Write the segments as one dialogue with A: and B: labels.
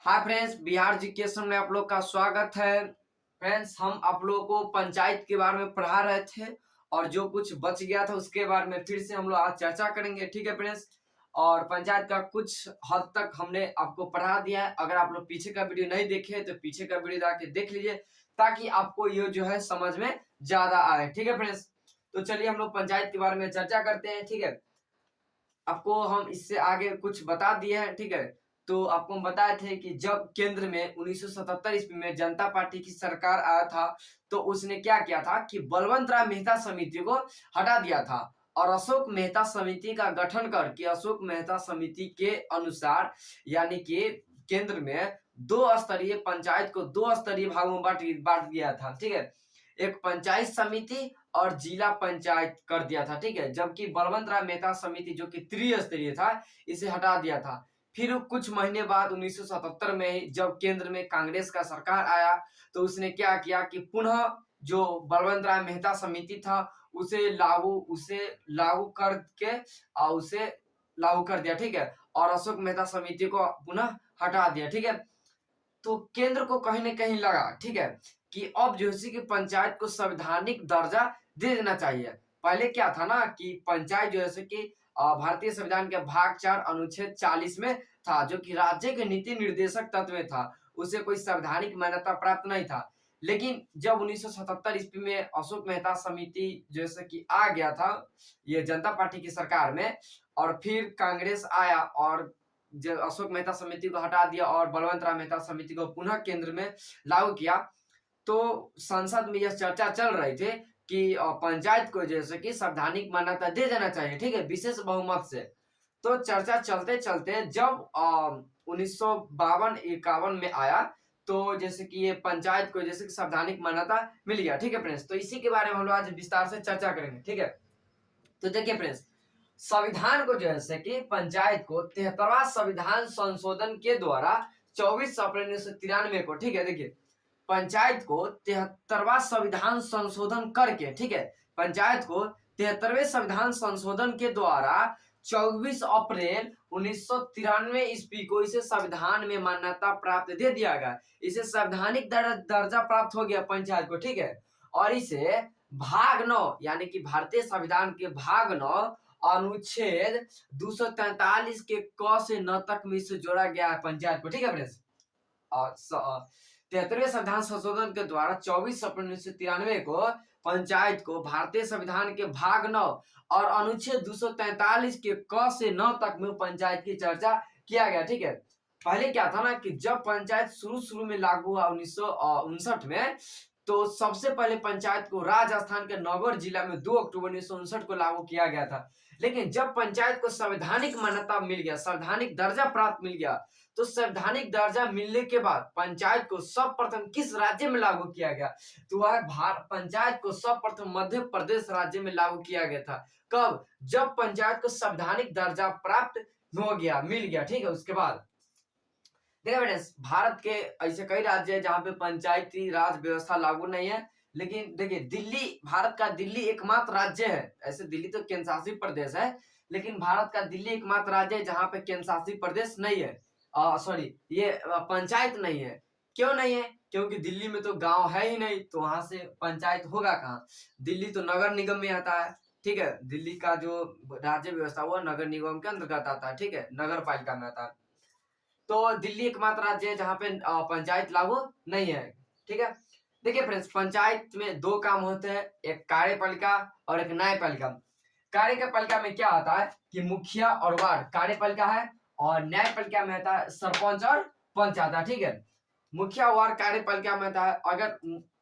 A: Hi friends, Bihar GKS में आप लोग का स्वागत है। फ्रेंड्स, हम आप लोगों को पंचायत के बारे में पढ़ा रहे थे और जो कुछ बच गया था उसके बारे में फिर से हम लोग आज चर्चा करेंगे। ठीक है फ्रेंड्स, और पंचायत का कुछ हद तक हमने आपको पढ़ा दिया है। अगर आप लोग पीछे का वीडियो नहीं देखे तो पीछे का वीडियो जाके देख लीजिए ताकि आपको ये जो है समझ में ज्यादा आए। ठीक है फ्रेंड्स, तो चलिए हम लोग पंचायत के बारे में चर्चा करते हैं। ठीक है, आपको हम इससे आगे कुछ बता दिए हैं। ठीक है, तो आपको हम बताए थे कि जब केंद्र में 1977 ईस्वी में जनता पार्टी की सरकार आया था तो उसने क्या किया था कि बलवंत राय मेहता समिति को हटा दिया था और अशोक मेहता समिति का गठन करके अशोक मेहता समिति के अनुसार यानी कि केंद्र में दो स्तरीय पंचायत को दो स्तरीय भागों में बांट दिया था। ठीक है, एक पंचायत समिति और जिला पंचायत कर दिया था। ठीक है, जबकि बलवंत राय मेहता समिति जो कि त्रिस्तरीय था इसे हटा दिया था। फिर कुछ महीने बाद 1977 में जब केंद्र में कांग्रेस का सरकार आया तो उसने क्या किया कि पुनः जो बलवंत राय मेहता समिति था उसे लागू करके उसे लागू कर दिया। ठीक है, और अशोक मेहता समिति को पुनः हटा दिया। ठीक है, तो केंद्र को कहीं ना कहीं लगा, ठीक है, कि अब जो है कि पंचायत को संवैधानिक दर्जा दे देना चाहिए। पहले क्या था ना कि पंचायत जो है कि भारतीय संविधान के भाग 4 अनुच्छेद 40 में था, जो कि राज्य के नीति निर्देशक तत्व में था, उसे कोई संवैधानिक मान्यता प्राप्त नहीं था। लेकिन जब 1977 ईस्वी में अशोक मेहता समिति जैसे कि आ गया था ये जनता पार्टी की सरकार में, और फिर कांग्रेस आया और जो अशोक मेहता समिति को हटा दिया और बलवंत राय मेहता समिति को पुनः केंद्र में लागू किया, तो संसद में यह चर्चा चल रही थी कि पंचायत को जैसे कि संवैधानिक मान्यता दे देना चाहिए। ठीक है, विशेष बहुमत से। तो चर्चा चलते चलते जब 1952-51 में आया तो जैसे कि ये पंचायत को जैसे कि संवैधानिक मान्यता मिल गया। ठीक है फ्रेंड्स, तो इसी के बारे में हम लोग आज विस्तार से चर्चा करेंगे। ठीक है, तो देखिए फ्रेंड्स, संविधान को जो है कि पंचायत को 73वां संविधान संशोधन के द्वारा 24 अप्रैल 1993 को, ठीक है, देखिए पंचायत को 73वां संविधान संशोधन करके, ठीक है, पंचायत को 73वें संविधान संशोधन के द्वारा 24 अप्रैल 1993 ईस्वी को इसे संविधान में मान्यता प्राप्त दे दिया गया। इसे संवैधानिक दर्जा प्राप्त हो गया पंचायत को। ठीक है, और इसे भाग 9 यानी कि भारतीय संविधान के भाग 9 अनुच्छेद 243 के क से न तक में इसे जोड़ा गया है पंचायत को। ठीक है फ्रेंड्स, और 73वें संविधान संशोधन के द्वारा 24 अप्रैल 1993 को पंचायत को भारतीय संविधान के भाग 9 और अनुच्छेद 243 के क से न तक में पंचायत की चर्चा किया गया। ठीक है, पहले क्या था ना कि जब पंचायत शुरू में लागू हुआ 1959 में, तो सबसे पहले पंचायत को राजस्थान के नौगढ़ जिला में 2 अक्टूबर 1959 को लागू किया गया था। लेकिन जब पंचायत को संवैधानिक मान्यता मिल गया, संवैधानिक दर्जा प्राप्त मिल गया, तो संवैधानिक दर्जा मिलने के बाद पंचायत को सर्वप्रथम किस राज्य में लागू किया गया? तो वह पंचायत को सर्वप्रथम मध्य प्रदेश राज्य में लागू किया गया था। कब? जब पंचायत को संवैधानिक दर्जा प्राप्त हो गया, मिल गया। ठीक है, उसके बाद देखिए बेटा, भारत के ऐसे कई राज्य है जहाँ पे पंचायती राज व्यवस्था लागू नहीं है। लेकिन देखिए, दिल्ली, भारत का दिल्ली एकमात्र राज्य है, ऐसे दिल्ली तो केंद्र शासित प्रदेश है, लेकिन भारत का दिल्ली एकमात्र राज्य है जहाँ पे केंद्र शासित प्रदेश नहीं है, सॉरी, ये पंचायत नहीं है। क्यों नहीं है? क्योंकि दिल्ली में तो गांव है ही नहीं, तो वहां से पंचायत होगा कहाँ? दिल्ली तो नगर निगम में आता है। ठीक है, दिल्ली का जो राज्य व्यवस्था वो नगर निगम के अंतर्गत आता है। ठीक है, नगर पालिका में आता है। तो दिल्ली एकमात्र राज्य है जहाँ पे पंचायत लागू नहीं है। ठीक है, देखिए फ्रेंड्स, पंचायत में दो काम होते हैं, एक कार्यपालिका और एक न्यायपालिका। कार्यपालिका में क्या आता है कि मुखिया और वार्ड कार्यपालिका है, और न्यायपालिका में आता है सरपंच और पंच आता है। ठीक है, मुखिया वार्ड कार्यपालिका में आता है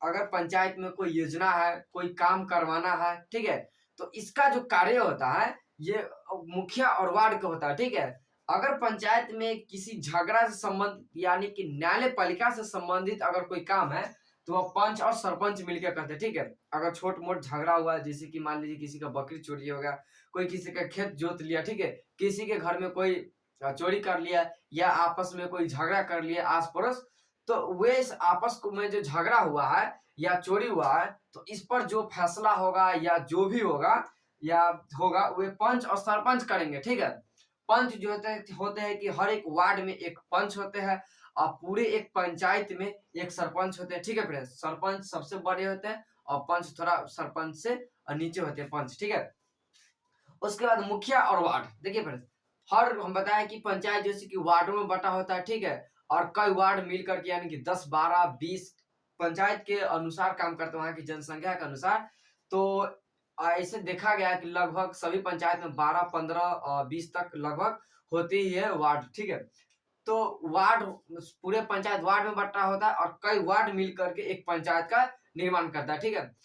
A: अगर पंचायत में कोई योजना है, कोई काम करवाना है, ठीक है, तो इसका जो कार्य होता है ये मुखिया और वार्ड का होता है। ठीक है, अगर पंचायत में किसी झगड़ा से संबंधित यानी कि न्यायपालिका से संबंधित अगर कोई काम है तो वह पंच और सरपंच मिलकर करते हैं। ठीक है, अगर छोट मोट झगड़ा हुआ है, जैसे कि मान लीजिए किसी का बकरी चोरी हो गया, कोई किसी का खेत जोत लिया, ठीक है, किसी के घर में कोई चोरी कर लिया या आपस में कोई झगड़ा कर लिया आस पड़ोस, तो वे इस आपस में जो झगड़ा हुआ है या चोरी हुआ है, तो इस पर जो फैसला होगा या जो भी होगा वे पंच और सरपंच करेंगे। ठीक है, पंच जो होते हैं कि हर एक वार्ड में एक पंच होते हैं और पूरे एक पंचायत में एक सरपंच होते हैं, ठीक है फ्रेंड्स। सरपंच सबसे बड़े होते हैं और पंच थोड़ा सरपंच से नीचे होते हैं, पंच, ठीक है। उसके बाद मुखिया और वार्ड। देखिए फ्रेंड्स, हर हम बताया कि पंचायत जैसे कि वार्डों में बटा होता है, ठीक है, और कई वार्ड मिल करके यानी कि 10, 12, 20 पंचायत के अनुसार काम करते हैं, वहां की जनसंख्या के अनुसार। तो ऐसे देखा गया कि लगभग सभी पंचायत में 12, 15 और 20 तक लगभग होती ही है वार्ड, ठीक है। तो वार्ड, पूरे पंचायत वार्ड में बटा होता है और कई वार्ड मिल करके एक पंचायत का निर्माण करता है, ठीक है।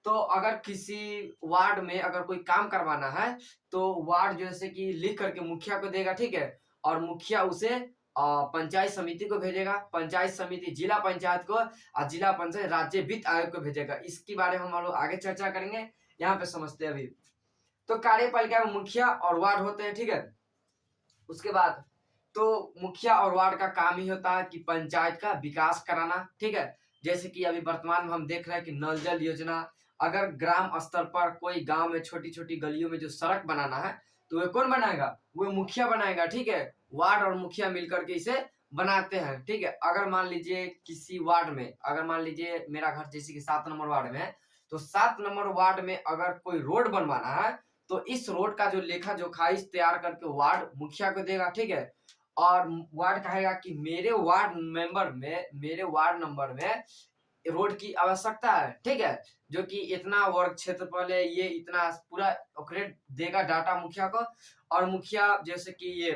A: तो अगर किसी वार्ड में अगर कोई काम करवाना है तो वार्ड जैसे कि लिख करके मुखिया को देगा, ठीक है, और मुखिया उसे पंचायत समिति को भेजेगा, पंचायत समिति जिला पंचायत को और जिला पंचायत राज्य वित्त आयोग को भेजेगा। इसके बारे में हम लोग आगे चर्चा करेंगे, यहाँ पे समझते हैं अभी। तो कार्यपालिका में मुखिया और वार्ड होते हैं, ठीक है। उसके बाद तो मुखिया और वार्ड का काम ही होता है कि पंचायत का विकास कराना, ठीक है। जैसे कि अभी वर्तमान में हम देख रहे हैं कि नल जल योजना, अगर ग्राम स्तर पर कोई गांव में छोटी छोटी गलियों में जो सड़क बनाना है तो वे कौन बनाएगा, वो मुखिया बनाएगा, ठीक है। वार्ड और मुखिया मिलकर के इसे बनाते हैं, ठीक है। अगर मान लीजिए किसी वार्ड में, अगर मान लीजिए मेरा घर जैसे कि 7 नंबर वार्ड में है, तो 7 नंबर वार्ड में अगर कोई रोड बनवाना है तो इस रोड का जो लेखा जोखा इस तैयार करके वार्ड मुखिया को देगा, ठीक है। और वार्ड कहेगा कि मेरे वार्ड मेंबर में, मेरे वार्ड नंबर में रोड की आवश्यकता है, ठीक है, जो कि इतना वर्ग क्षेत्रफल है, ये इतना पूरा ऑक्यूरेट देगा डाटा मुखिया को। और मुखिया जैसे कि ये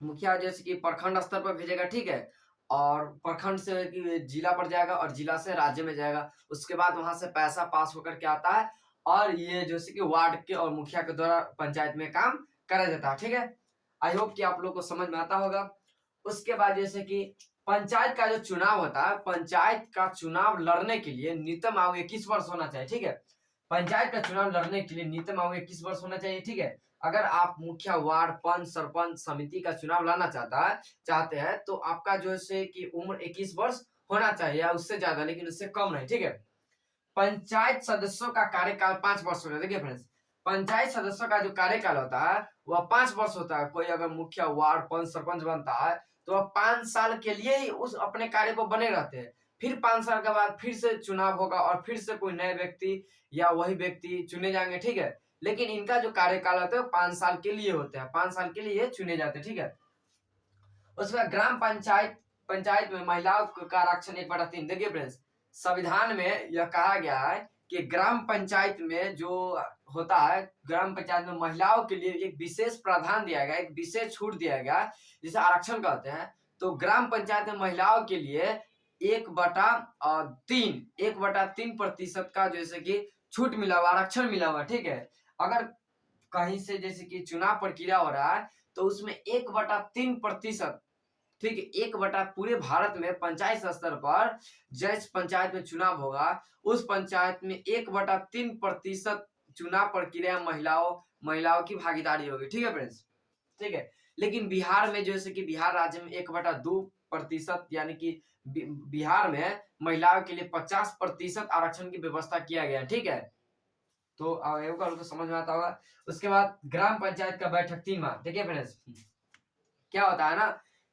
A: मुखिया जैसे कि प्रखंड स्तर पर भेजेगा, ठीक है, और प्रखंड से जिला पर जाएगा और जिला से राज्य में जाएगा। उसके बाद वहां से पैसा पास होकर के आता है और ये जैसे कि वार्ड के और मुखिया के द्वारा पंचायत में काम करा जाता है, ठीक है। आई होप कि आप लोग को समझ में आता होगा। उसके बाद जैसे कि पंचायत का जो चुनाव होता है, पंचायत का चुनाव लड़ने के लिए न्यूनतम आयु 21 वर्ष होना चाहिए, ठीक है। पंचायत का चुनाव लड़ने के लिए न्यूनतम आयु 21 वर्ष होना चाहिए, ठीक है। अगर आप मुखिया, वार्ड, पंच, सरपंच समिति का चुनाव लाना चाहते हैं तो आपका जो है कि उम्र 21 वर्ष होना चाहिए या उससे ज्यादा, लेकिन उससे कम नहीं, ठीक है। पंचायत सदस्यों का कार्यकाल 5 वर्ष होता है। देखिए फ्रेंड्स, पंचायत सदस्यों का जो कार्यकाल होता है वह 5 वर्ष होता है। कोई अगर मुखिया, वार्ड, पंच, सरपंच बनता है तो वह 5 साल के लिए ही उस अपने कार्य को बने रहते हैं। फिर 5 साल के बाद फिर से चुनाव होगा और फिर से कोई नए व्यक्ति या वही व्यक्ति चुने जाएंगे, ठीक है। लेकिन इनका जो कार्यकाल होता है 5 साल के लिए होते हैं, 5 साल के लिए चुने जाते हैं, ठीक है। उसके बाद ग्राम पंचायत, पंचायत में महिलाओं का आरक्षण 1/3। देखिए फ्रेंड्स, संविधान में यह कहा गया है कि ग्राम पंचायत में जो होता है, ग्राम पंचायत में महिलाओं के लिए एक विशेष प्रावधान दिया गया, एक विशेष छूट दिया गया जिसे आरक्षण कहते हैं। तो ग्राम पंचायत में महिलाओं के लिए 1/3 का जैसे कि छूट मिला हुआ, आरक्षण मिला हुआ, ठीक है। अगर कहीं से जैसे कि चुनाव प्रक्रिया हो रहा है तो उसमें 1/3%, ठीक है, 1 पूरे भारत में पंचायत स्तर पर जिस पंचायत में चुनाव होगा उस पंचायत में 1/3% चुनाव प्रक्रिया महिलाओं की भागीदारी होगी, ठीक है फ्रेंड्स, ठीक है। लेकिन बिहार में जैसे कि बिहार राज्य में 1/2%, यानी कि बिहार में महिलाओं के लिए 50% आरक्षण की व्यवस्था किया गया, ठीक है। तो को समझ में आता होगा। उसके बाद ग्राम पंचायत का बैठक 3 माह। देखिए फ्रेंड्स, क्या होता है ना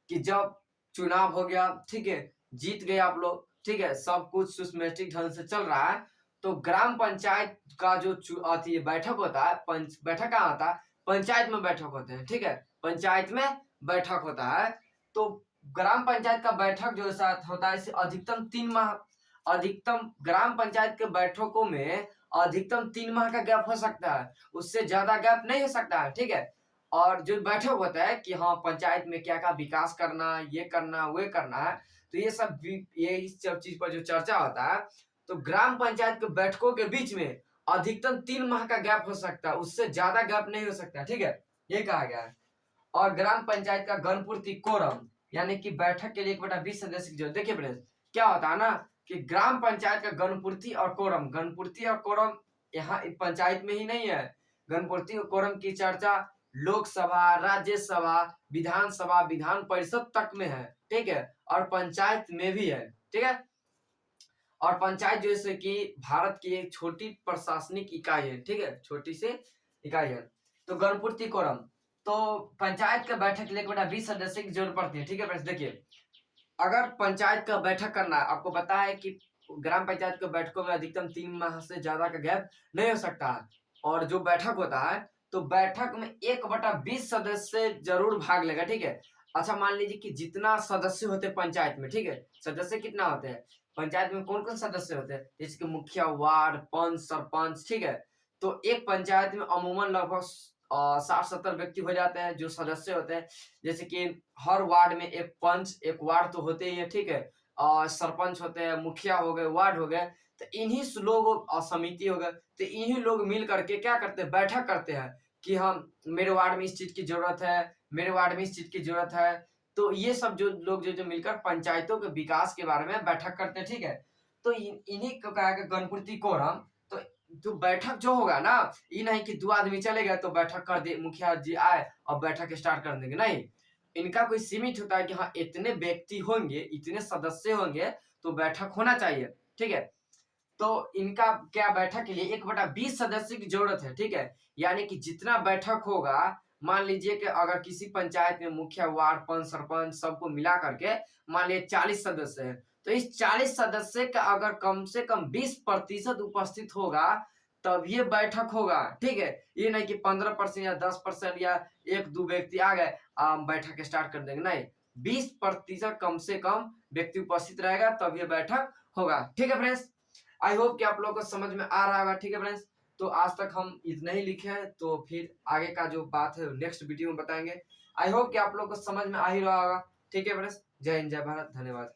A: कि जब चुनाव हो गया, ठीक है, जीत गए आप लोग, ठीक है, सब कुछ सिस्टमेटिक ढंग से चल रहा है, तो ग्राम पंचायत का जो बैठक होता है, बैठक कहाँ होता है, पंचायत में बैठक होते हैं, ठीक है, पंचायत में बैठक होता है। तो ग्राम पंचायत का बैठक जो साथ होता है इसे अधिकतम 3 माह, अधिकतम ग्राम पंचायत के बैठकों में अधिकतम 3 माह का गैप हो सकता है, उससे ज्यादा गैप नहीं हो सकता है, ठीक है। और जो बैठक होता है कि हाँ पंचायत में क्या क्या विकास करना, ये करना, वे करना है, तो ये सब इस सब चीज पर जो चर्चा होता है, तो ग्राम पंचायत के बैठकों के बीच में अधिकतम 3 माह का गैप हो सकता है, उससे ज्यादा गैप नहीं हो सकता, ठीक है, ये कहा गया है। और ग्राम पंचायत का गणपूर्ति कोरम, यानी कि बैठक के लिए 1/20 सदस्य की जरूरत। देखिए फ्रेंड्स, क्या होता है ना कि ग्राम पंचायत का गणपूर्ति और कोरम, गणपूर्ति और कोरम यहाँ पंचायत में ही नहीं है, गणपूर्ति और कोरम की चर्चा लोकसभा, राज्यसभा, विधानसभा, विधान परिषद तक में है, ठीक है, और पंचायत में भी है, ठीक है। और पंचायत जैसे कि भारत की एक छोटी प्रशासनिक इकाई है, ठीक है, छोटी सी इकाई है। तो गणपूर्ति कोरम, तो पंचायत का बैठक के लिए 1/20 सदस्य की जरूरत पड़ती है। ठीक है फ्रेंड्स, देखिए अगर पंचायत का बैठक करना है, आपको पता है कि ग्राम पंचायत के बैठकों में अधिकतम 3 माह से ज्यादा का गैप नहीं हो सकता है। और जो बैठक होता है तो बैठक में 1/20 सदस्य जरूर भाग लेगा। ठीक है, अच्छा मान लीजिए कि जितना सदस्य होते हैं पंचायत में, ठीक है, सदस्य कितना होते हैं पंचायत में, कौन कौन सदस्य होते हैं, जैसे कि मुखिया, वार्ड, पंच, सरपंच। ठीक है, तो एक पंचायत में अमूमन लगभग 60-70 व्यक्ति हो जाते हैं जो सदस्य होते हैं। जैसे कि हर वार्ड में एक पंच, एक वार्ड तो होते ही है। ठीक है, और सरपंच होते हैं, मुखिया हो गए, वार्ड हो गए, तो इन्हीं लोग और समिति हो गए, तो इन्हीं लोग मिल करके क्या करते हैं, बैठक करते हैं कि हम मेरे वार्ड में इस चीज की जरूरत है, मेरे वार्ड में इस चीज की जरूरत है। तो ये सब जो लोग जो मिलकर पंचायतों के विकास के बारे में बैठक करते हैं। ठीक है, तो इन्हीं को कहा गया गणपूर्ति कोरम। तो जो बैठक जो होगा ना, ये नहीं कि 2 आदमी चले गए तो बैठक कर दे, मुखिया जी आए और बैठक स्टार्ट कर देंगे, नहीं। इनका कोई सीमित होता है कि हाँ इतने व्यक्ति होंगे, इतने सदस्य होंगे तो बैठक होना चाहिए। ठीक है, तो इनका क्या बैठक के लिए 1/20 सदस्य की जरूरत है। ठीक है, यानी कि जितना बैठक होगा, मान लीजिए कि अगर किसी पंचायत में मुखिया, वार्ड, पंच, सरपंच सबको मिला करके मान लीजिए 40 सदस्य है, तो इस 40 सदस्य का अगर कम से कम 20% उपस्थित होगा तब ये बैठक होगा। ठीक है, ये नहीं कि 15% या 10% या 1-2 व्यक्ति आ गए बैठक स्टार्ट कर देंगे, नहीं। 20% कम से कम व्यक्ति उपस्थित रहेगा तब ये बैठक होगा। ठीक है फ्रेंड्स, आई होप कि आप लोगों को समझ में आ रहा होगा। ठीक है फ्रेंड्स, तो आज तक हम इतना ही लिखे हैं, तो फिर आगे का जो बात है नेक्स्ट वीडियो में बताएंगे। आई होप कि आप लोगों को समझ में आ ही रहा होगा। ठीक है फ्रेंड्स, जय हिंद, जय भारत, धन्यवाद।